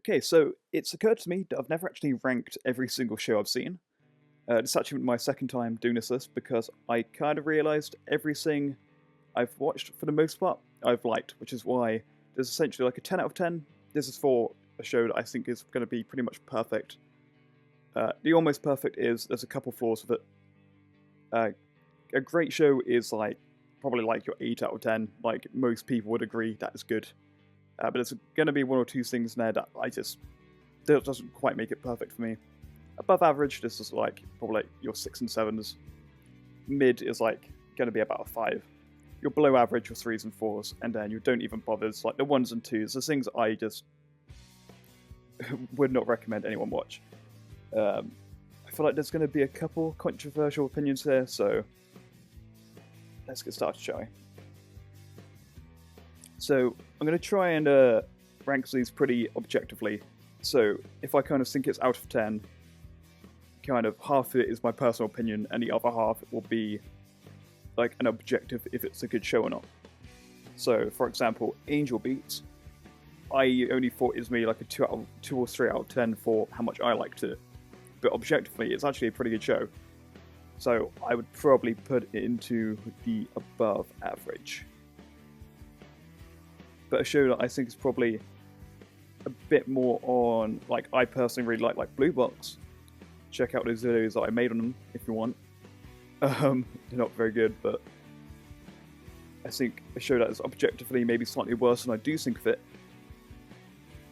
Okay, so it's occurred to me that I've never actually ranked every single show I've seen. It's actually my second time doing this list because I kind of realised everything I've watched, for the most part, I've liked, which is why there's essentially like a 10 out of 10. This is for a show that I think is going to be pretty much perfect. The almost perfect is there's a couple flaws with it. Uh, a great show is like probably like your 8 out of 10. Like most people would agree that is good. But there's going to be one or two things in there that that doesn't quite make it perfect for me. Above average, this is like probably like your 6 and 7s. Mid is like going to be about a 5. You're below average, your 3s and 4s, and then you don't even bother. It's like the 1s and 2s, the things I just would not recommend anyone watch. I feel like there's going to be a couple controversial opinions here, so let's get started, shall we? So I'm going to try and rank these pretty objectively. So if I kind of think it's out of 10, kind of half of it is my personal opinion, and the other half will be like an objective if it's a good show or not. So for example, Angel Beats, I only thought it was maybe like a 2 or 3 out of 10 for how much I liked it, but objectively it's actually a pretty good show. So I would probably put it into the above average. But a show that I think is probably a bit more on, like, I personally really like Blue Box. Check out those videos that I made on them if you want. They're not very good, but I think a show that is objectively maybe slightly worse than I do think of it.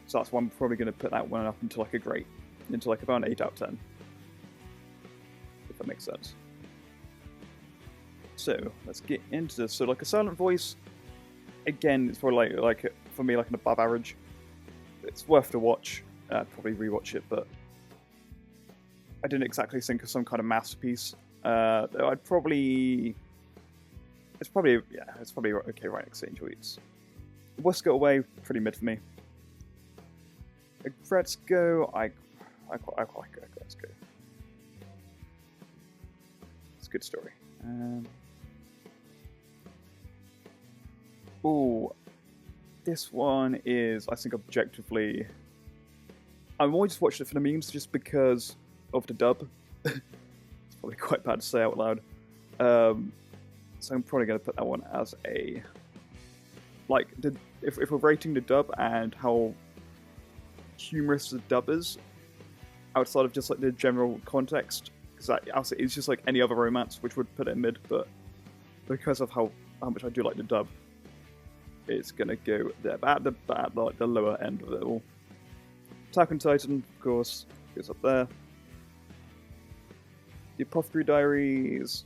So that's why I'm probably going to put that one up into like a great, into like about an 8 out of 10. If that makes sense. So let's get into this. So like a Silent Voice, again, it's probably like for me like an above average. It's worth the watch. I'd probably rewatch it, but I didn't exactly think of some kind of masterpiece. It's probably okay right next to Angel Eats. Whisk It Away, pretty mid for me. Let's Go, I quite like it. Let's Go. It's a good story. Ooh, this one is, I think, objectively. I'm always just watching it for the memes, just because of the dub. It's probably quite bad to say out loud. So I'm probably going to put that one as a, like, if we're rating the dub and how humorous the dub is, outside of just like the general context, because it's just like any other romance, which would put it in mid, but because of how much I do like the dub, it's gonna go there, at the lower end of it all. Attack on Titan, of course, goes up there. The Apothecary Diaries,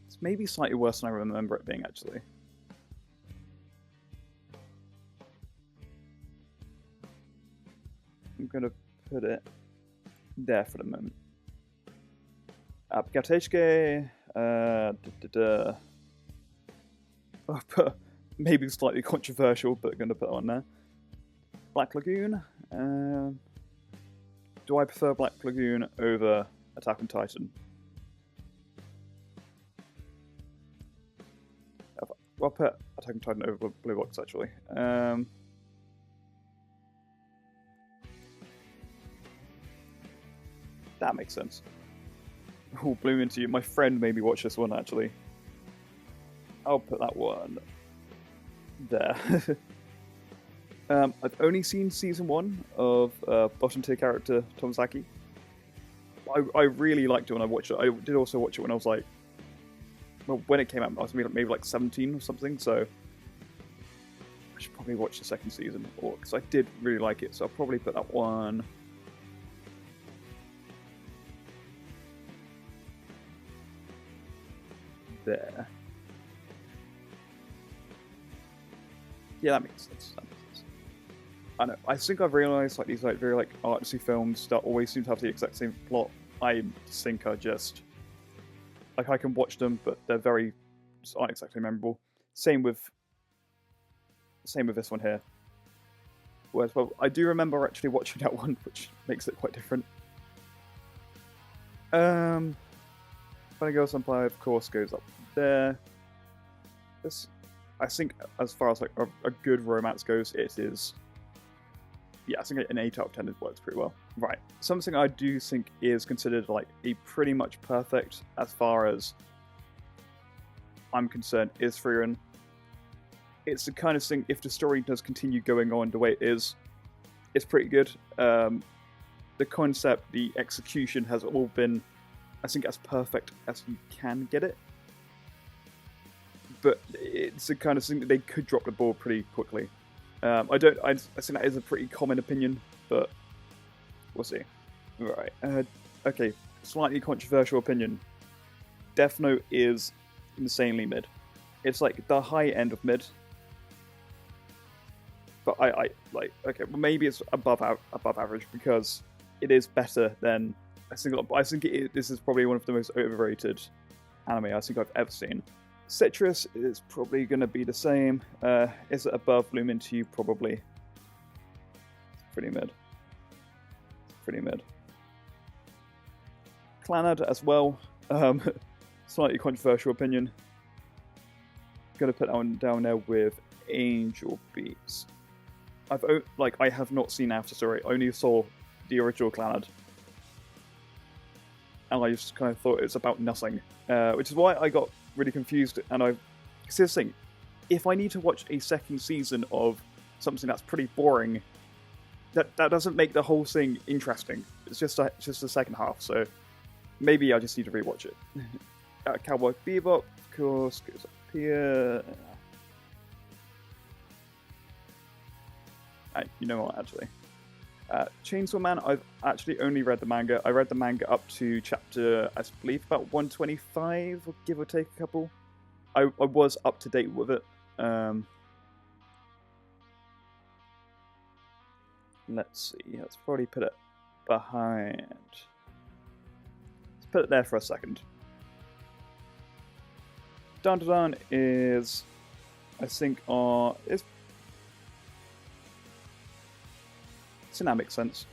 it's maybe slightly worse than I remember it being, actually. I'm gonna put it there for the moment. Apgateshke, maybe slightly controversial, but gonna put it on there. Black Lagoon. Do I prefer Black Lagoon over Attack on Titan? I'll put Attack on Titan over Blue Box, actually. That makes sense. Oh, Bloom Into You. My friend made me watch this one, actually. I'll put that one there. I've only seen season 1 of bottom tier character Tomozaki. I really liked it when I watched it. I did also watch it when I was like, well, when it came out, I was maybe like 17 or something, so I should probably watch the second season, because I did really like it, so I'll probably put that one there. Yeah, that makes sense. I know. I think I've realised like these like very like artsy films that always seem to have the exact same plot. I think are just like, I can watch them, but they're just aren't exactly memorable. Same with this one here. Whereas, well, I do remember actually watching that one, which makes it quite different. Funny Girl Senpai, of course, goes up there. This, I think as far as like a good romance goes, it is. Yeah, I think an 8 out of 10 works pretty well. Right, something I do think is considered like a pretty much perfect as far as I'm concerned is Frieren. It's the kind of thing, if the story does continue going on the way it is, it's pretty good. The concept, the execution has all been, I think, as perfect as you can get it. But it's the kind of thing that they could drop the ball pretty quickly. I think that is a pretty common opinion, but we'll see. Right. Okay. Slightly controversial opinion. Death Note is insanely mid. It's like the high end of mid. But I like, okay, well maybe it's above average because it is better than this is probably one of the most overrated anime I think I've ever seen. Citrus is probably going to be the same. Is it above Bloom Into You? Probably. Pretty mid. Pretty mid. Clannad as well. Slightly controversial opinion. Gonna put that one down there with Angel Beats. I have not seen After Story. I only saw the original Clannad. And I just kind of thought it was about nothing. Which is why I got really confused, and it's this thing, if I need to watch a second season of something that's pretty boring, that doesn't make the whole thing interesting. It's just the second half, so maybe I just need to rewatch it. Cowboy Bebop, of course, goes up here. You know what, actually? Chainsaw Man, I've actually only read the manga. I read the manga up to chapter, I believe, about 125, or give or take a couple. I was up to date with it. Let's see. Let's probably put it behind. Let's put it there for a second. Dandadan is, I think, so that makes sense.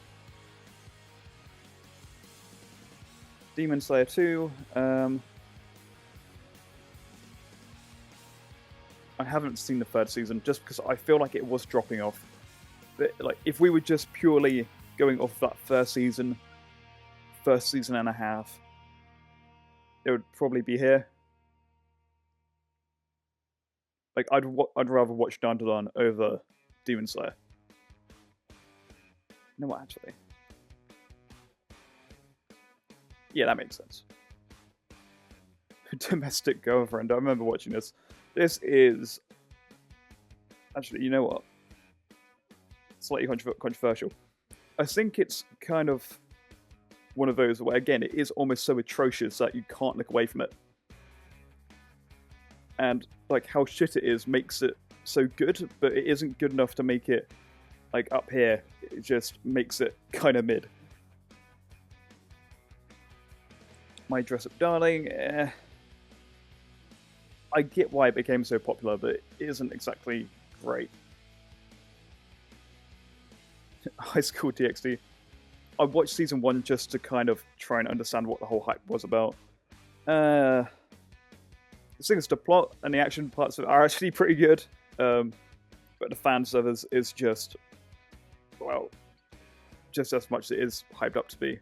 Demon Slayer 2. I haven't seen the third season just because I feel like it was dropping off. But, like, if we were just purely going off that first season and a half, it would probably be here. Like, I'd rather watch Dandadan over Demon Slayer. No, actually. Yeah, that makes sense. Domestic Girlfriend. I remember watching this. This is... Actually, you know what? Slightly controversial. I think it's kind of one of those where, again, it is almost so atrocious that you can't look away from it. And, like, how shit it is makes it so good, but it isn't good enough to make it, like, up here. It just makes it kind of mid. My Dress Up Darling, I get why it became so popular, but it isn't exactly great. High School DxD. I watched season 1 just to kind of try and understand what the whole hype was about. The thing is, the plot and the action parts of it are actually pretty good, but the fan service is just, well, just as much as it is hyped up to be.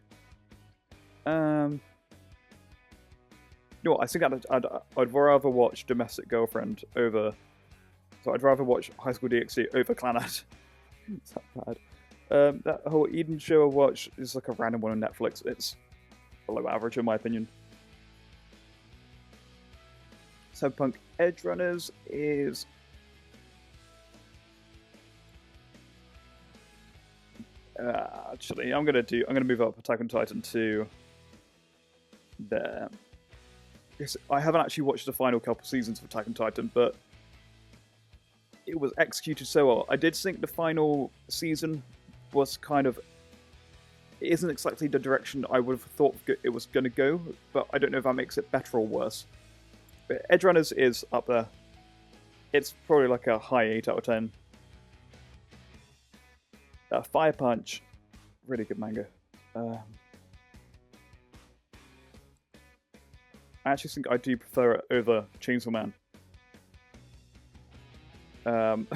You know what, I think I'd rather watch Domestic Girlfriend over... So I'd rather watch High School DxD over Clannad. It's that bad. That whole Eden show I watched is like a random one on Netflix. It's below average in my opinion. Cyberpunk Edge Runners is... actually, I'm gonna move up Attack on Titan to there. Yes, I haven't actually watched the final couple seasons of Attack on Titan, but it was executed so well. I did think the final season was kind of... It isn't exactly the direction I would have thought it was going to go, but I don't know if that makes it better or worse. But Edge Runners is up there. It's probably like a high 8 out of 10. Fire Punch, really good manga. I actually think I do prefer it over Chainsaw Man. Um,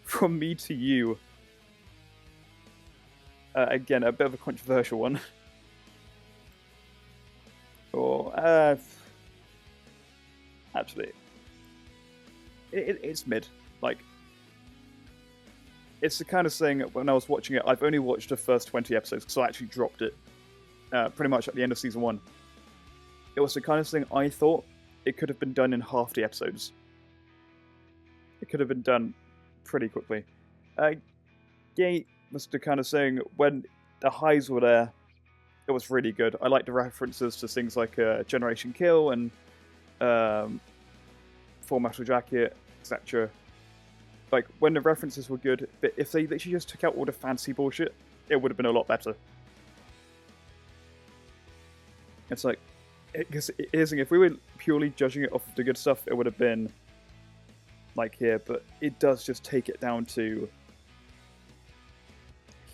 from me to you, again, a bit of a controversial one. Or, actually, it's mid. Like, it's the kind of thing, when I was watching it, I've only watched the first 20 episodes, because I actually dropped it pretty much at the end of season 1. It was the kind of thing I thought it could have been done in half the episodes. It could have been done pretty quickly. Gate was the kind of thing, when the highs were there, it was really good. I like the references to things like Generation Kill and Full Metal Jacket, etc. Like, when the references were good, but if they literally just took out all the fancy bullshit, it would have been a lot better. It's like, because if we were purely judging it off of the good stuff, it would have been like here, but it does just take it down to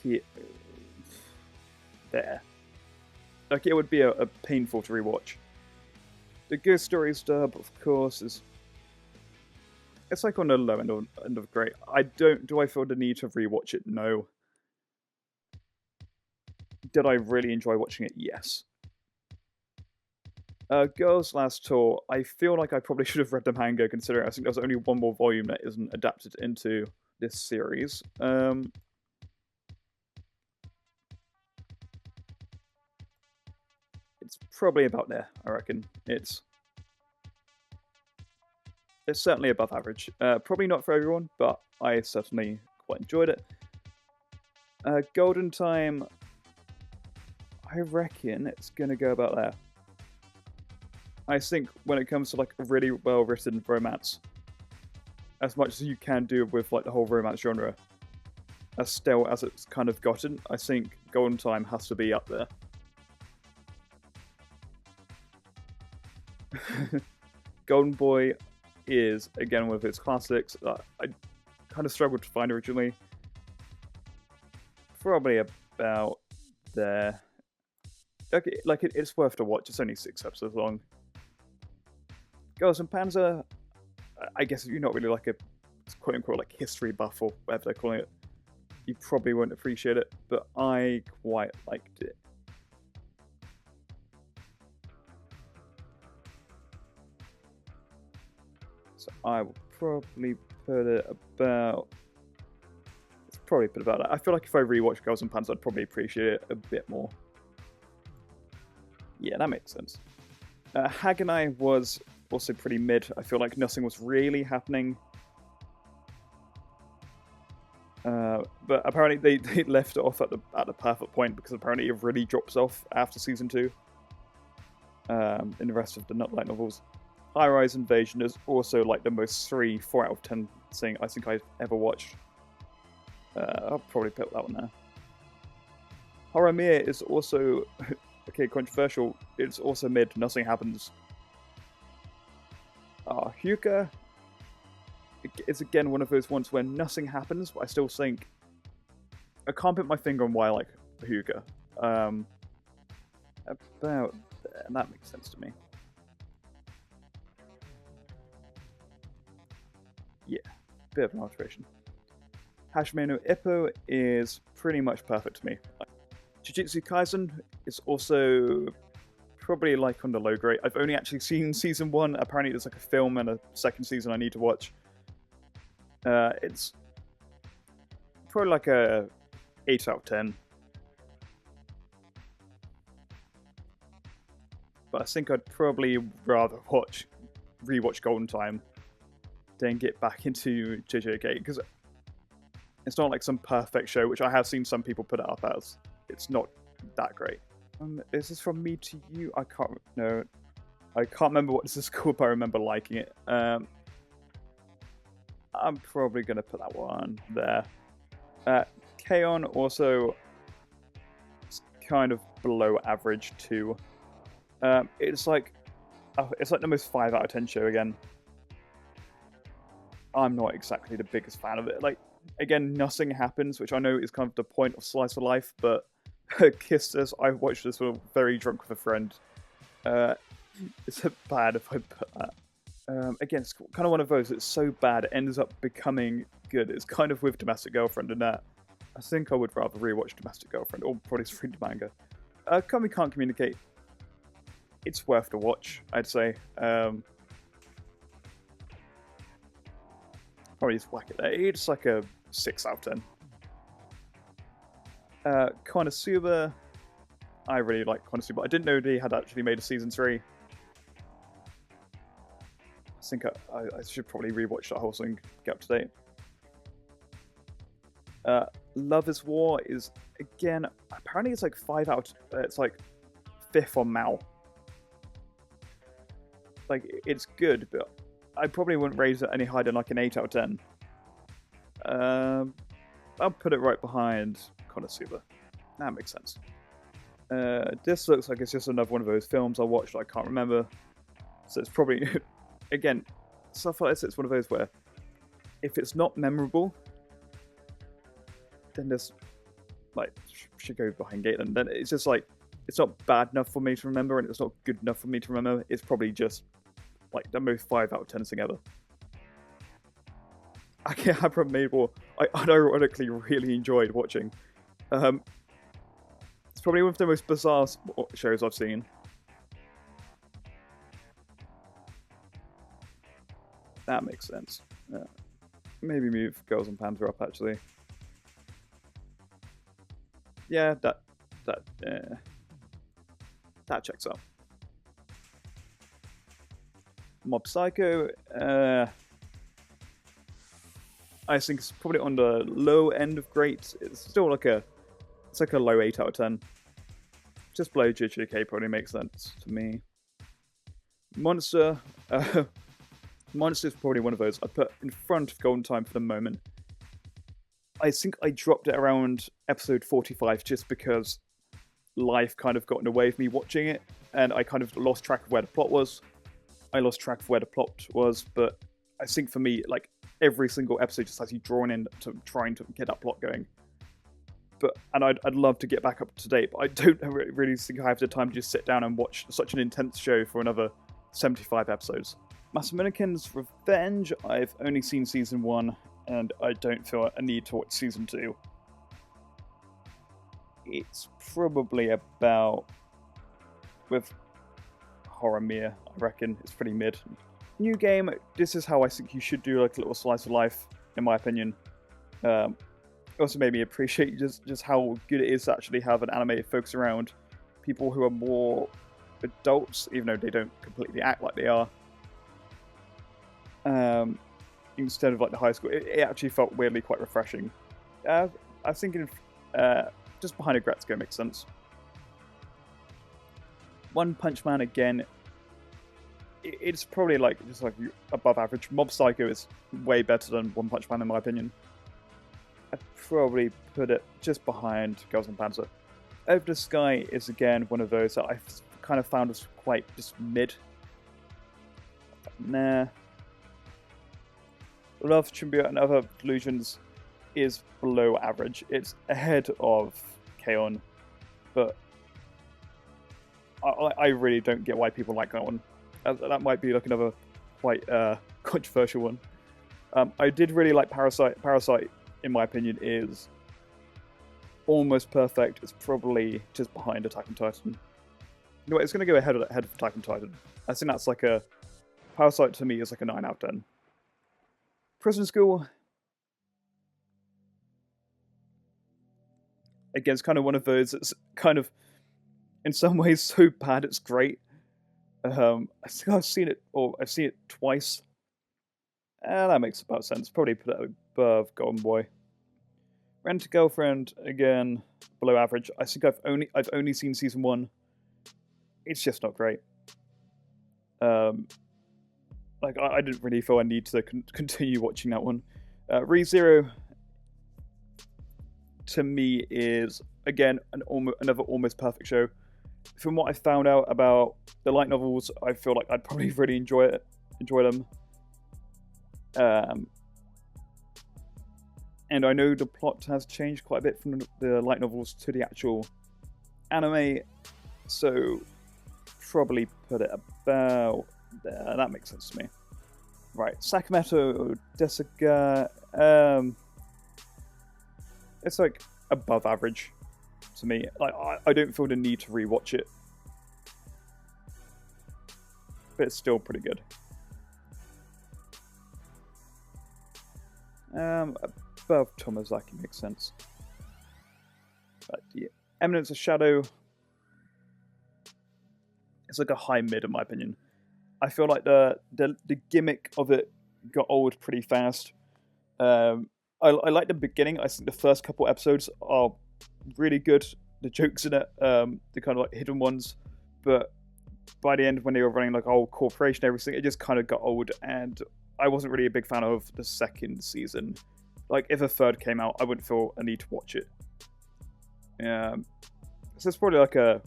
here, there. Like, it would be a painful to rewatch. The Ghost Stories dub, of course, is it's like on the low end of great. Do I feel the need to rewatch it? No. Did I really enjoy watching it? Yes. Girls' Last Tour, I feel like I probably should have read the manga, considering I think there's only one more volume that isn't adapted into this series. It's probably about there, I reckon. It's certainly above average. Probably not for everyone, but I certainly quite enjoyed it. Golden Time, I reckon it's going to go about there. I think when it comes to like a really well-written romance, as much as you can do with like the whole romance genre, as stale as it's kind of gotten, I think Golden Time has to be up there. Golden Boy is, again, one of its classics. I kind of struggled to find originally. Probably about there. Okay, like it's worth to watch. It's only 6 episodes long. Girls and Panzer, I guess if you're not really like a quote-unquote like history buff or whatever they're calling it, you probably won't appreciate it, but I quite liked it. So I will probably put it about... that. I feel like if I rewatch Girls and Panzer, I'd probably appreciate it a bit more. Yeah, that makes sense. Haganai was also pretty mid. I feel like nothing was really happening. But apparently they left it off at the perfect point, because apparently it really drops off after season 2. In the rest of the light novels. High Rise Invasion is also like the most 4 out of 10 thing I think I've ever watched. I'll probably put that one there. Horimiya is also okay, controversial. It's also mid. Nothing happens. Hyuga is again one of those ones where nothing happens, but I still think I can't put my finger on why I like Hyuga. About there, and that makes sense to me. Yeah, bit of an alteration. Hashime no Ippo is pretty much perfect to me. Jujutsu Kaisen is also probably like on the low grade. I've only actually seen season 1. Apparently there's like a film and a second season I need to watch. It's probably like a 8 out of 10. But I think I'd probably rather rewatch Golden Time than get back into JJK, because it's not like some perfect show, which I have seen some people put it up as. It's not that great. Is this from me to you? I can't remember what this is called, but I remember liking it. I'm probably going to put that one there. J.A.N also kind of below average too. It's like the most 5 out of 10 show again. I'm not exactly the biggest fan of it. Like, again, nothing happens, which I know is kind of the point of slice of life, but Kisses, I watched this when very drunk with a friend. It's bad if I put that. Again, it's kind of one of those that's so bad it ends up becoming good. It's kind of with Domestic Girlfriend and that. I think I would rather rewatch Domestic Girlfriend or probably just read the manga. Kami Can't Communicate. It's worth the watch, I'd say. Probably just whack it there. It's like a 6 out of 10. Konosuba. I really like Konosuba. I didn't know they had actually made a season 3. I think I should probably rewatch that whole thing, get up to date. Love is War is, again, apparently it's like 5 out. It's like 5th on Mao. Like, it's good, but I probably wouldn't raise it any higher than like an 8 out of 10. I'll put it right behind Konosuba. That makes sense. This looks like it's just another one of those films I watched I can't remember. So it's probably, again, stuff like this, it's one of those where if it's not memorable, then this like should go behind gate. And then it's just like, it's not bad enough for me to remember, and it's not good enough for me to remember. It's probably just like the most 5 out of 10 thing ever. I can't have Mabel. I unironically really enjoyed watching. It's probably one of the most bizarre shows I've seen. That makes sense. Maybe move Girls and Panther up, actually. Yeah, that checks out. Mob Psycho, I think it's probably on the low end of great. It's still like a low 8 out of 10. Just below JJK probably makes sense to me. Monster, Monster is probably one of those I put in front of Golden Time for the moment. I think I dropped it around episode 45 just because life kind of got in the way of me watching it, and I kind of lost track of where the plot was. But I think for me, like, every single episode just has you drawn in to trying to get that plot going. And I'd love to get back up to date, but I don't really think I have the time to just sit down and watch such an intense show for another 75 episodes. Masaminekin's Revenge, I've only seen season 1, and I don't feel a need to watch season 2. It's probably about, with Horimiya, I reckon, it's pretty mid. New game, this is how I think you should do like a little slice of life, in my opinion. Also made me appreciate just how good it is to actually have an anime focus around people who are more adults, even though they don't completely act like they are. Instead of like the high school, it actually felt weirdly quite refreshing. I was thinking just behind Agretsuko makes sense. One Punch Man, again, it's probably like just like above average. Mob Psycho is way better than One Punch Man in my opinion. I'd probably put it just behind Girls and Panzer. Over the Sky is again one of those that I've kind of found was quite just mid. Nah. Love, Tribute and Other Delusions is below average. It's ahead of J.A.N, but I really don't get why people like that one. That might be like another quite controversial one. I did really like Parasite. Parasite, in my opinion, is almost perfect. It's probably just behind Attack on Titan. You know what, it's going to go ahead of Attack on Titan. I think that's like a... Parasite to me is like a 9 out of 10. Prison School. Again, it's kind of one of those that's kind of, in some ways, so bad it's great. I think I've seen it twice. That makes about sense. Probably put it above Golden Boy. Rent a Girlfriend, again, below average. I think I've only seen season 1. It's just not great. Like I didn't really feel I need to continue watching that one. ReZero, to me, is again another almost perfect show. From what I found out about the light novels, I feel like I'd probably really enjoy them. And I know the plot has changed quite a bit from the light novels to the actual anime, so probably put it about there. That makes sense to me. Right, Sakamoto Desuga, it's like above average to me. Like I don't feel the need to rewatch it, but it's still pretty good. Above Tomozaki makes sense. But yeah, Eminence of Shadow, it's like a high mid in my opinion. I feel like the gimmick of it got old pretty fast. I like the beginning. I think the first couple episodes are really good. The jokes in it, the kind of like hidden ones, but by the end when they were running like a whole corporation and everything, it just kind of got old, and I wasn't really a big fan of the second season. Like if a third came out, I wouldn't feel a need to watch it. So it's probably like a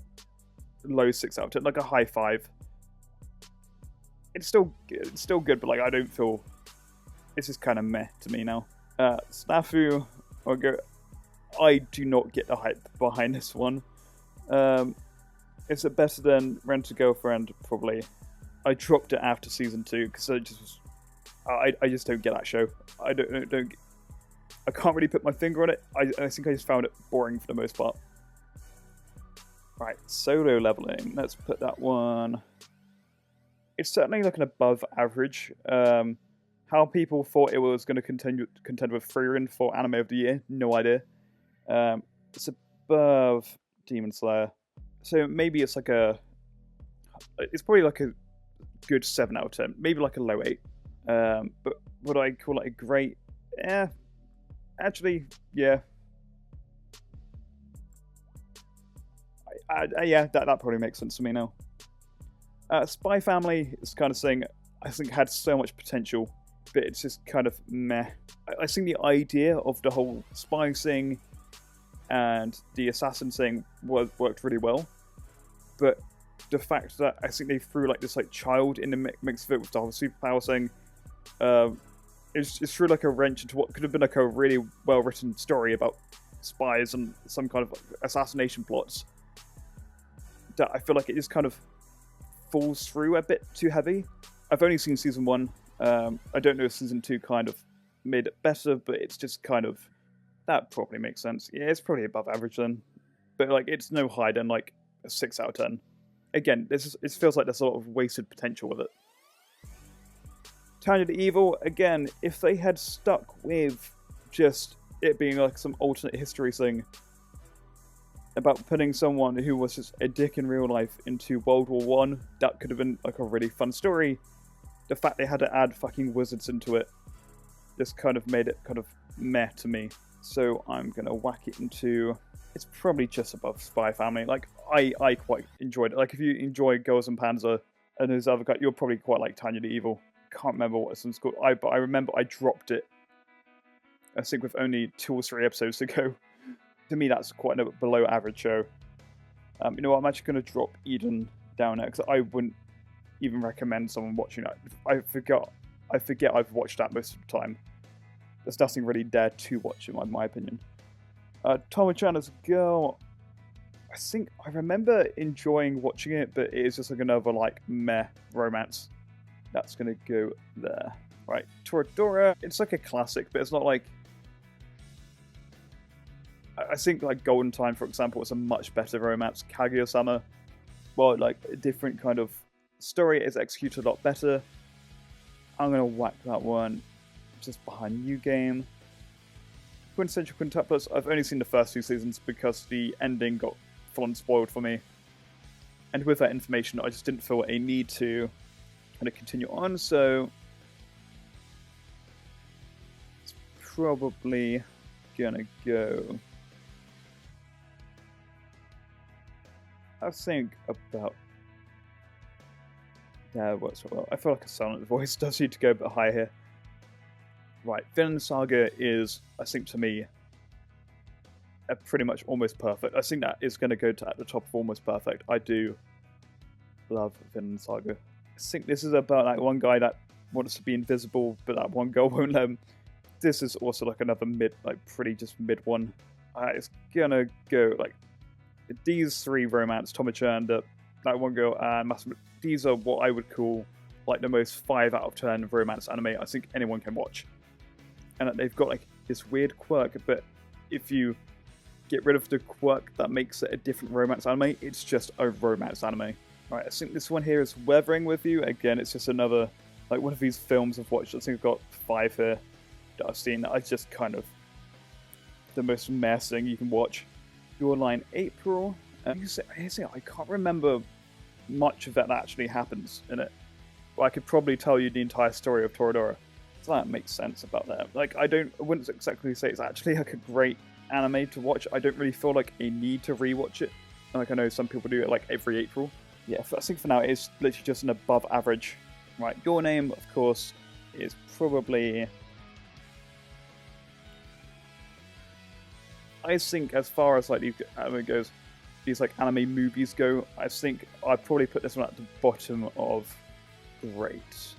low 6 out of 10, like a high 5. It's still good, but like I don't feel, it's just kind of meh to me now. Snafu, I do not get the hype behind this one. Is it better than Rent a Girlfriend? Probably. I dropped it after season 2 because I just don't get that show. I can't really put my finger on it. I think I just found it boring for the most part. Right, Solo Leveling. Let's put that one. It's certainly like an above average. How people thought it was going to contend with Frieren for Anime of the Year, no idea. It's above Demon Slayer. So maybe it's it's probably like a good 7 out of 10. Maybe like a low 8. But would I call it a great? Yeah. Actually, yeah. Yeah, that probably makes sense to me now. Spy Family is kind of thing I think had so much potential, but it's just kind of meh. I think the idea of the whole spy thing and the assassin thing worked really well, but the fact that I think they threw like this like child in the mix of it with the whole superpower thing, it's threw like a wrench into what could have been like a really well written story about spies and some kind of assassination plots. That I feel like it just kind of falls through a bit too heavy. I've only seen season 1. I don't know if season 2 kind of made it better, but it's just kind of, that probably makes sense. Yeah, it's probably above average then, but like it's no higher than like a 6 out of 10. Again, it feels like there's a lot of wasted potential with it. Tanya the Evil, again, if they had stuck with just it being like some alternate history thing about putting someone who was just a dick in real life into World War One, that could have been like a really fun story. The fact they had to add fucking wizards into it just kind of made it kind of meh to me. So I'm gonna whack it into, it's probably just above Spy Family. Like I quite enjoyed it. Like if you enjoy Girls and Panzer and those other guys, you'll probably quite like Tanya the Evil. Can't remember what this one's called. But I remember I dropped it, I think with only 2 or 3 episodes to go. To me, that's quite a below average show. You know what? I'm actually going to drop Eden down there because I wouldn't even recommend someone watching that. I forget I've watched that most of the time. There's nothing really there to watch in my opinion. Tomo-chan as a girl, I think I remember enjoying watching it, but it is just like another like meh romance. That's going to go there. Right, Toradora, it's like a classic, but it's not like, I think like Golden Time, for example, is a much better romance. Kaguya-sama, well, like a different kind of story, is executed a lot better. I'm gonna whack that one just behind New Game. Quintessential Quintuplets, I've only seen the first 2 seasons because the ending got full on spoiled for me. And with that information, I just didn't feel a need to kind of continue on, so it's probably gonna go, I think about, yeah, it works well. I feel like a silent voice does need to go a bit higher here. Right, Vinland Saga is, I think to me, a pretty much almost perfect. I think that is going to go to at the top of almost perfect. I do love Vinland Saga. I think this is about like one guy that wants to be invisible, but that one girl won't let him. This is also like another mid, like pretty just mid one. It's gonna go like these 3 romance, Tomo-chan, that one girl, and these are what I would call like the most 5 out of 10 romance anime I think anyone can watch. And they've got like this weird quirk, but if you get rid of the quirk that makes it a different romance anime, it's just a romance anime. Right, I think this one here is Weathering with You. Again, it's just another, like one of these films I've watched. I think I've got 5 here that I've seen. I just kind of, the most mess thing you can watch. Your Line April. I can't remember much of that actually happens in it. But I could probably tell you the entire story of Toradora. So that makes sense about that. Like, I wouldn't exactly say it's actually like a great anime to watch. I don't really feel like a need to rewatch it. Like, I know some people do it like every April. Yeah, I think for now it is literally just an above average. Right, Your Name, of course, is probably... I think as far as like these anime goes, these like anime movies go, I think I'd probably put this one at the bottom of great.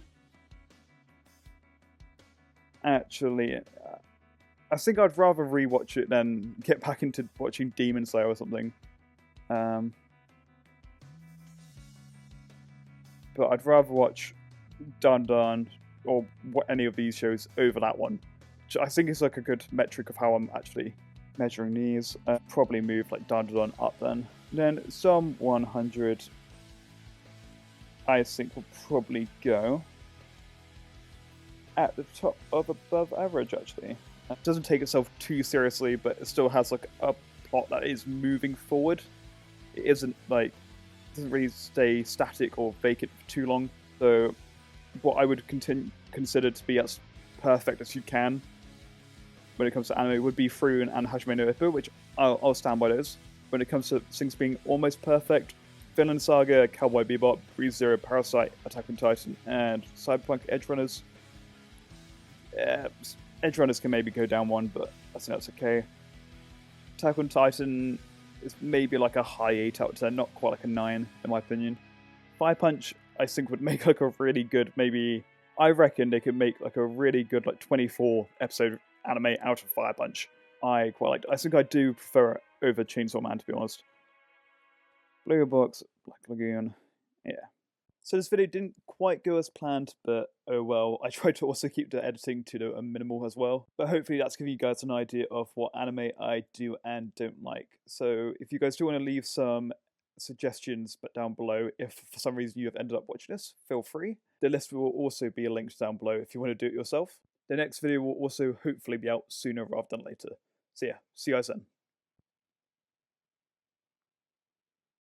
Actually, I think I'd rather rewatch it than get back into watching Demon Slayer or something. But I'd rather watch Dan Dan or any of these shows over that one. Which I think is like a good metric of how I'm actually measuring these. Probably move like Dan Dan up then. Then some 100 I think will probably go at the top of above average, actually. It doesn't take itself too seriously, but it still has like a plot that is moving forward. It isn't like, doesn't really stay static or vacant for too long. So what I would consider to be as perfect as you can when it comes to anime would be Fruin and Hajime no Ippo, which I'll stand by those. When it comes to things being almost perfect, Vinland Saga, Cowboy Bebop, Re:Zero, Parasite, Attack on Titan, and Cyberpunk Edgerunners. Edgerunners can maybe go down one, but I think that's okay. Attack on Titan is maybe like a high 8 out of 10, not quite like a 9 in my opinion. Fire Punch, I think would make like a really good, maybe, I reckon they could make like a really good like 24 episode anime out of Fire Punch. I quite like it. I think I do prefer it over Chainsaw Man, to be honest. Blue Box, Black Lagoon, yeah. So this video didn't quite go as planned, but oh well. I tried to also keep the editing to a minimal as well. But hopefully that's giving you guys an idea of what anime I do and don't like. So if you guys do want to leave some suggestions but down below, if for some reason you have ended up watching this, feel free. The list will also be linked down below if you want to do it yourself. The next video will also hopefully be out sooner rather than later. So yeah, see you guys then.